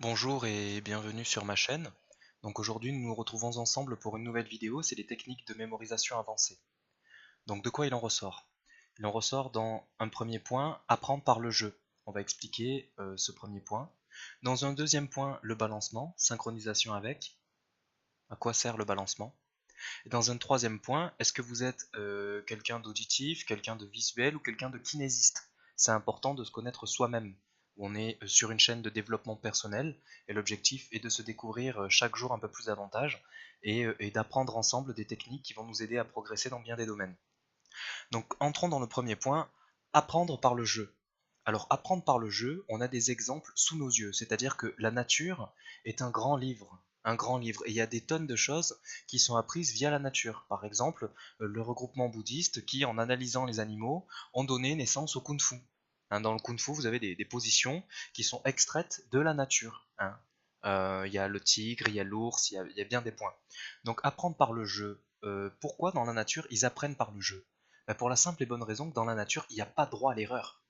Bonjour et bienvenue sur ma chaîne. Donc aujourd'hui nous nous retrouvons ensemble pour une nouvelle vidéo, c'est les techniques de mémorisation avancée. Donc de quoi il en ressort? Il en ressort dans un premier point, apprendre par le jeu. On va expliquer ce premier point. Dans un deuxième point, le balancement, synchronisation avec, à quoi sert le balancement. Et dans un troisième point, est-ce que vous êtes quelqu'un d'auditif, quelqu'un de visuel ou quelqu'un de kinésiste? C'est important de se connaître soi-même. On est sur une chaîne de développement personnel et l'objectif est de se découvrir chaque jour un peu plus davantage et d'apprendre ensemble des techniques qui vont nous aider à progresser dans bien des domaines. Donc entrons dans le premier point, apprendre par le jeu. Alors apprendre par le jeu, on a des exemples sous nos yeux, c'est-à-dire que la nature est un grand livre, et il y a des tonnes de choses qui sont apprises via la nature. Par exemple, le regroupement bouddhiste qui, en analysant les animaux, ont donné naissance au kung-fu. Hein, dans le kung-fu, vous avez des positions qui sont extraites de la nature. Hein. Il y a le tigre, il y a l'ours, il y a bien des points. Donc apprendre par le jeu. Pourquoi dans la nature ils apprennent par le jeu? Bah, pour la simple et bonne raison que dans la nature, il n'y a pas droit à l'erreur.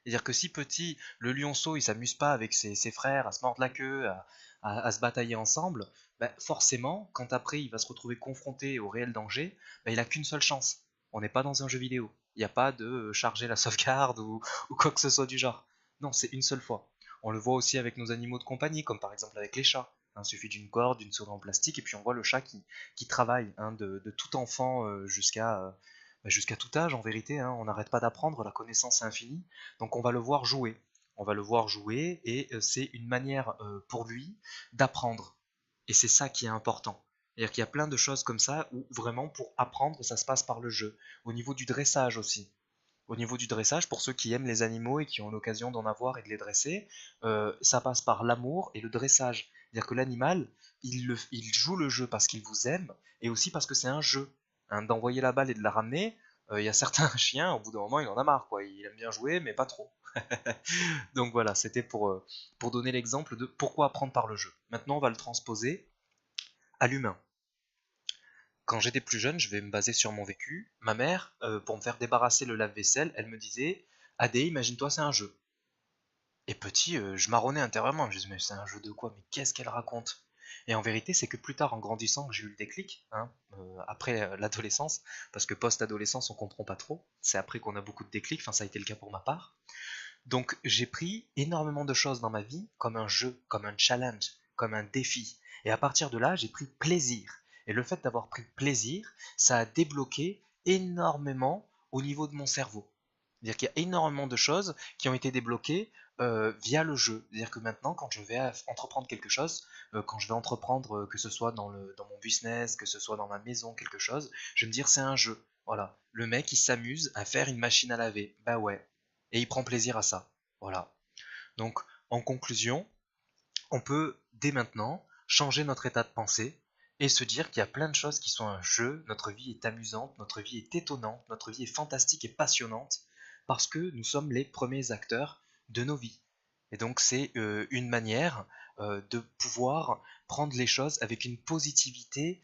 C'est-à-dire que si petit, le lionceau, il s'amuse pas avec ses frères à se mordre la queue, à se batailler ensemble, bah, forcément, quand après il va se retrouver confronté au réel danger, bah, il a qu'une seule chance. On n'est pas dans un jeu vidéo. Il n'y a pas de charger la sauvegarde ou quoi que ce soit du genre. Non, c'est une seule fois. On le voit aussi avec nos animaux de compagnie, comme par exemple avec les chats. Il suffit d'une corde, d'une souris en plastique, et puis on voit le chat qui travaille, hein, de tout enfant jusqu'à tout âge en vérité, hein, on n'arrête pas d'apprendre, la connaissance est infinie, donc on va le voir jouer. On va le voir jouer et c'est une manière pour lui d'apprendre. Et c'est ça qui est important. C'est-à-dire qu'il y a plein de choses comme ça où vraiment pour apprendre ça se passe par le jeu. Au niveau du dressage aussi. Au niveau du dressage, pour ceux qui aiment les animaux et qui ont l'occasion d'en avoir et de les dresser, ça passe par l'amour et le dressage. C'est-à-dire que l'animal, il joue le jeu parce qu'il vous aime et aussi parce que c'est un jeu. Hein, d'envoyer la balle et de la ramener, il y a certains chiens, au bout d'un moment, il en a marre, quoi. Il aime bien jouer, mais pas trop. Donc voilà, c'était pour donner l'exemple de pourquoi apprendre par le jeu. Maintenant, on va le transposer à l'humain. Quand j'étais plus jeune, je vais me baser sur mon vécu. Ma mère, pour me faire débarrasser le lave-vaisselle, elle me disait: Adé, imagine-toi, c'est un jeu. Et petit, je marronnais intérieurement. Je me disais: mais c'est un jeu de quoi? Mais qu'est-ce qu'elle raconte? Et en vérité, c'est que plus tard, en grandissant, que j'ai eu le déclic, hein, après l'adolescence, parce que post-adolescence, on comprend pas trop. C'est après qu'on a beaucoup de déclics. Enfin, ça a été le cas pour ma part. Donc, j'ai pris énormément de choses dans ma vie comme un jeu, comme un challenge, comme un défi. Et à partir de là, j'ai pris plaisir. Et le fait d'avoir pris plaisir, ça a débloqué énormément au niveau de mon cerveau. C'est-à-dire qu'il y a énormément de choses qui ont été débloquées via le jeu. C'est-à-dire que maintenant, quand je vais entreprendre quelque chose, quand je vais entreprendre, que ce soit dans mon business, que ce soit dans ma maison, quelque chose, je vais me dire c'est un jeu. Voilà. Le mec, il s'amuse à faire une machine à laver. Bah ouais. Et il prend plaisir à ça. Voilà. Donc, en conclusion, on peut dès maintenant changer notre état de pensée et se dire qu'il y a plein de choses qui sont un jeu, notre vie est amusante, notre vie est étonnante, notre vie est fantastique et passionnante, parce que nous sommes les premiers acteurs de nos vies. Et donc c'est une manière de pouvoir prendre les choses avec une positivité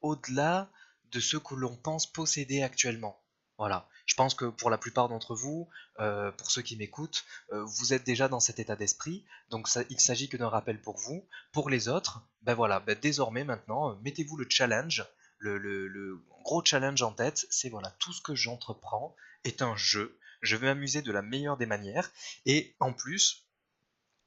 au-delà de ce que l'on pense posséder actuellement. Voilà, je pense que pour la plupart d'entre vous, pour ceux qui m'écoutent, vous êtes déjà dans cet état d'esprit, donc ça, il s'agit que d'un rappel pour vous. Pour les autres, ben voilà, ben désormais maintenant, mettez-vous le challenge, le gros challenge en tête, c'est voilà, tout ce que j'entreprends est un jeu, je vais m'amuser de la meilleure des manières, et en plus,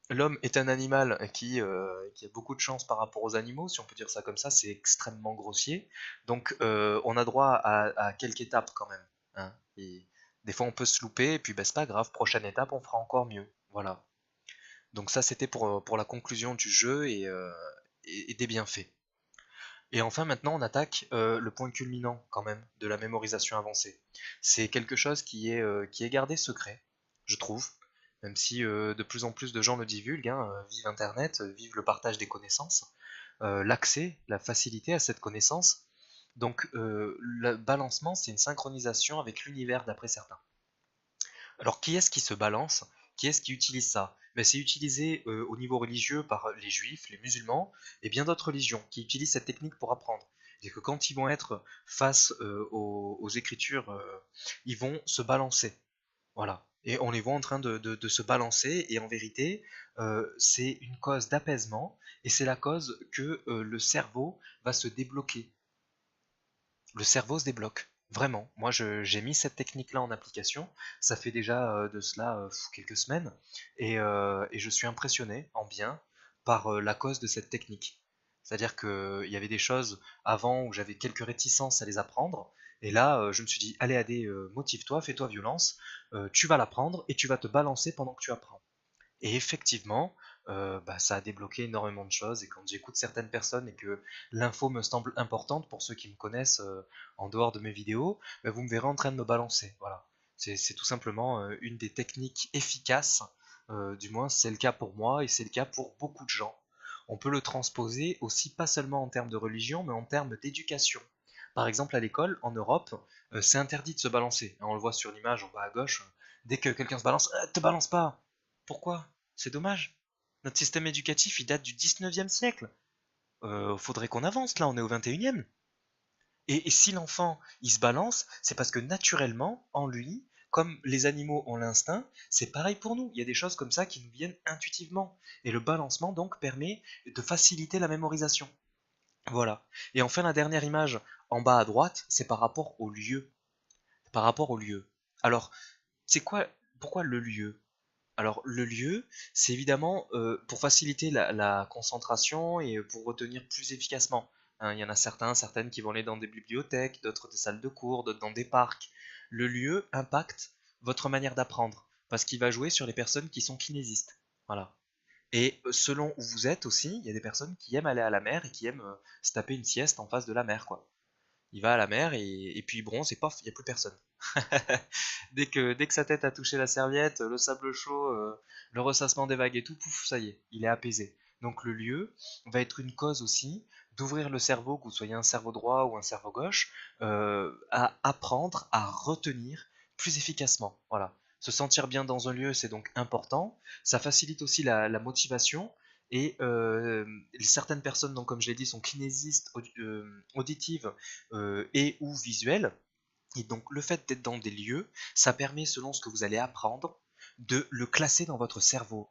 l'homme est un animal qui a beaucoup de chance par rapport aux animaux, si on peut dire ça comme ça, c'est extrêmement grossier, donc on a droit à quelques étapes quand même. Hein, et des fois on peut se louper, et puis ben, c'est pas grave, prochaine étape, on fera encore mieux. Voilà. Donc ça, c'était pour la conclusion du jeu et des bienfaits. Et enfin, maintenant, on attaque le point culminant quand même de la mémorisation avancée. C'est quelque chose qui est gardé secret, je trouve, même si de plus en plus de gens le divulguent, hein, vivent Internet, vivent le partage des connaissances, l'accès, la facilité à cette connaissance. Donc, le balancement, c'est une synchronisation avec l'univers d'après certains. Alors, qui est-ce qui se balance? Qui est-ce qui utilise ça? Ben, c'est utilisé au niveau religieux par les juifs, les musulmans et bien d'autres religions qui utilisent cette technique pour apprendre. C'est que quand ils vont être face aux écritures, ils vont se balancer. Voilà. Et on les voit en train de se balancer, et en vérité, c'est une cause d'apaisement, et c'est la cause que le cerveau va se débloquer. Le cerveau se débloque. Vraiment. Moi, j'ai mis cette technique-là en application. Ça fait déjà de cela quelques semaines. Et je suis impressionné en bien par la cause de cette technique. C'est-à-dire qu'il y avait des choses avant où j'avais quelques réticences à les apprendre. Et là, je me suis dit, allez, Adé, motive-toi, fais-toi violence. Tu vas l'apprendre et tu vas te balancer pendant que tu apprends. Et effectivement, ça a débloqué énormément de choses. Et quand j'écoute certaines personnes et que l'info me semble importante, pour ceux qui me connaissent en dehors de mes vidéos, vous me verrez en train de me balancer. Voilà. C'est tout simplement une des techniques efficaces, du moins c'est le cas pour moi et c'est le cas pour beaucoup de gens. On peut le transposer aussi pas seulement en termes de religion, mais en termes d'éducation. Par exemple, à l'école, en Europe, c'est interdit de se balancer. On le voit sur l'image en bas à gauche. Dès que quelqu'un se balance, te balance pas! Pourquoi? C'est dommage. Notre système éducatif, il date du 19e siècle. Faudrait qu'on avance, là, on est au 21e. Et si l'enfant, il se balance, c'est parce que naturellement, en lui, comme les animaux ont l'instinct, c'est pareil pour nous. Il y a des choses comme ça qui nous viennent intuitivement. Et le balancement, donc, permet de faciliter la mémorisation. Voilà. Et enfin, la dernière image, en bas à droite, c'est par rapport au lieu. Par rapport au lieu. Alors, c'est quoi, pourquoi le lieu? Alors le lieu, c'est évidemment pour faciliter la concentration et pour retenir plus efficacement. Hein, il y en a certaines qui vont aller dans des bibliothèques, d'autres des salles de cours, d'autres dans des parcs. Le lieu impacte votre manière d'apprendre parce qu'il va jouer sur les personnes qui sont kinésistes. Voilà. Et selon où vous êtes aussi, il y a des personnes qui aiment aller à la mer et qui aiment se taper une sieste en face de la mer, quoi. Il va à la mer et puis il bronze et paf, il n'y a plus personne. Dès que sa tête a touché la serviette, le sable chaud, le ressassement des vagues et tout, pouf, ça y est, il est apaisé. Donc le lieu va être une cause aussi d'ouvrir le cerveau, que vous soyez un cerveau droit ou un cerveau gauche, à apprendre à retenir plus efficacement. Voilà. Se sentir bien dans un lieu, c'est donc important. Ça facilite aussi la motivation. Et certaines personnes, donc, comme je l'ai dit, sont kinésistes, auditives et ou visuelles. Et donc le fait d'être dans des lieux, ça permet, selon ce que vous allez apprendre, de le classer dans votre cerveau.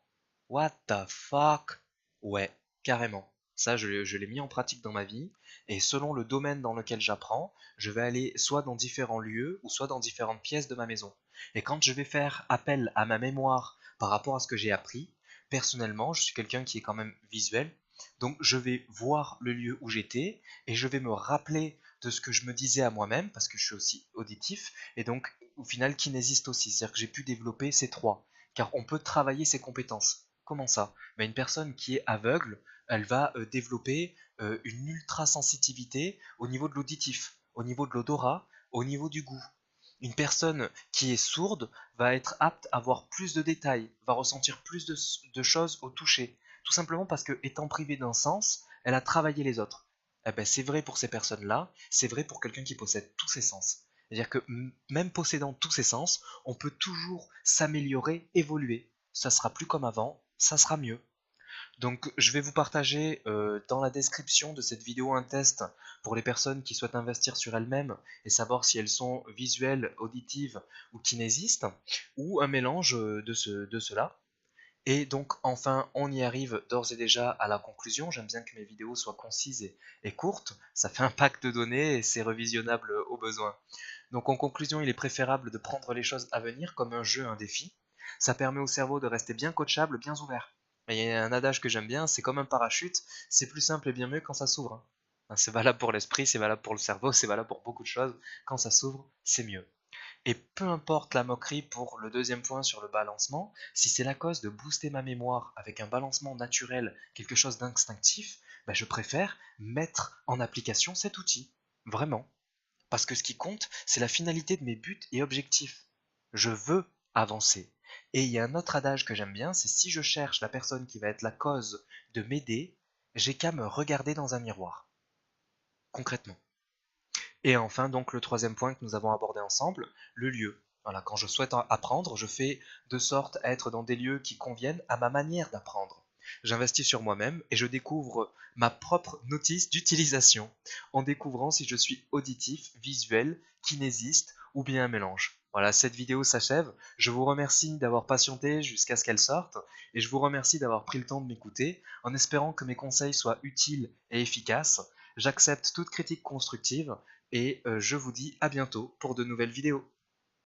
What the fuck? Ouais, carrément. Ça, je l'ai mis en pratique dans ma vie, et selon le domaine dans lequel j'apprends, je vais aller soit dans différents lieux, ou soit dans différentes pièces de ma maison. Et quand je vais faire appel à ma mémoire par rapport à ce que j'ai appris, personnellement, je suis quelqu'un qui est quand même visuel, donc je vais voir le lieu où j'étais, et je vais me rappeler de ce que je me disais à moi-même, parce que je suis aussi auditif, et donc au final kinésiste aussi, c'est-à-dire que j'ai pu développer ces trois, car on peut travailler ses compétences. Comment ça? Ben, une personne qui est aveugle, elle va développer une ultra-sensitivité au niveau de l'auditif, au niveau de l'odorat, au niveau du goût. Une personne qui est sourde va être apte à voir plus de détails, va ressentir plus de choses au toucher, tout simplement parce que, étant privée d'un sens, elle a travaillé les autres. Eh ben, c'est vrai pour ces personnes-là, c'est vrai pour quelqu'un qui possède tous ses sens. C'est-à-dire que même possédant tous ses sens, on peut toujours s'améliorer, évoluer. Ça sera plus comme avant, ça sera mieux. Donc je vais vous partager dans la description de cette vidéo un test pour les personnes qui souhaitent investir sur elles-mêmes et savoir si elles sont visuelles, auditives ou kinésistes, ou un mélange de cela. Et donc enfin, on y arrive d'ores et déjà à la conclusion. J'aime bien que mes vidéos soient concises et courtes. Ça fait un pack de données et c'est revisionnable au besoin. Donc en conclusion, il est préférable de prendre les choses à venir comme un jeu, un défi. Ça permet au cerveau de rester bien coachable, bien ouvert. Et il y a un adage que j'aime bien, c'est comme un parachute, c'est plus simple et bien mieux quand ça s'ouvre. Hein, c'est valable pour l'esprit, c'est valable pour le cerveau, c'est valable pour beaucoup de choses. Quand ça s'ouvre, c'est mieux. Et peu importe la moquerie pour le deuxième point sur le balancement, si c'est la cause de booster ma mémoire avec un balancement naturel, quelque chose d'instinctif, ben je préfère mettre en application cet outil. Vraiment. Parce que ce qui compte, c'est la finalité de mes buts et objectifs. Je veux avancer. Et il y a un autre adage que j'aime bien, c'est si je cherche la personne qui va être la cause de m'aider, j'ai qu'à me regarder dans un miroir. Concrètement. Et enfin, donc, le troisième point que nous avons abordé ensemble, le lieu. Voilà, quand je souhaite apprendre, je fais de sorte à être dans des lieux qui conviennent à ma manière d'apprendre. J'investis sur moi-même et je découvre ma propre notice d'utilisation en découvrant si je suis auditif, visuel, kinésiste ou bien un mélange. Voilà, cette vidéo s'achève. Je vous remercie d'avoir patienté jusqu'à ce qu'elle sorte et je vous remercie d'avoir pris le temps de m'écouter en espérant que mes conseils soient utiles et efficaces. J'accepte toute critique constructive et je vous dis à bientôt pour de nouvelles vidéos.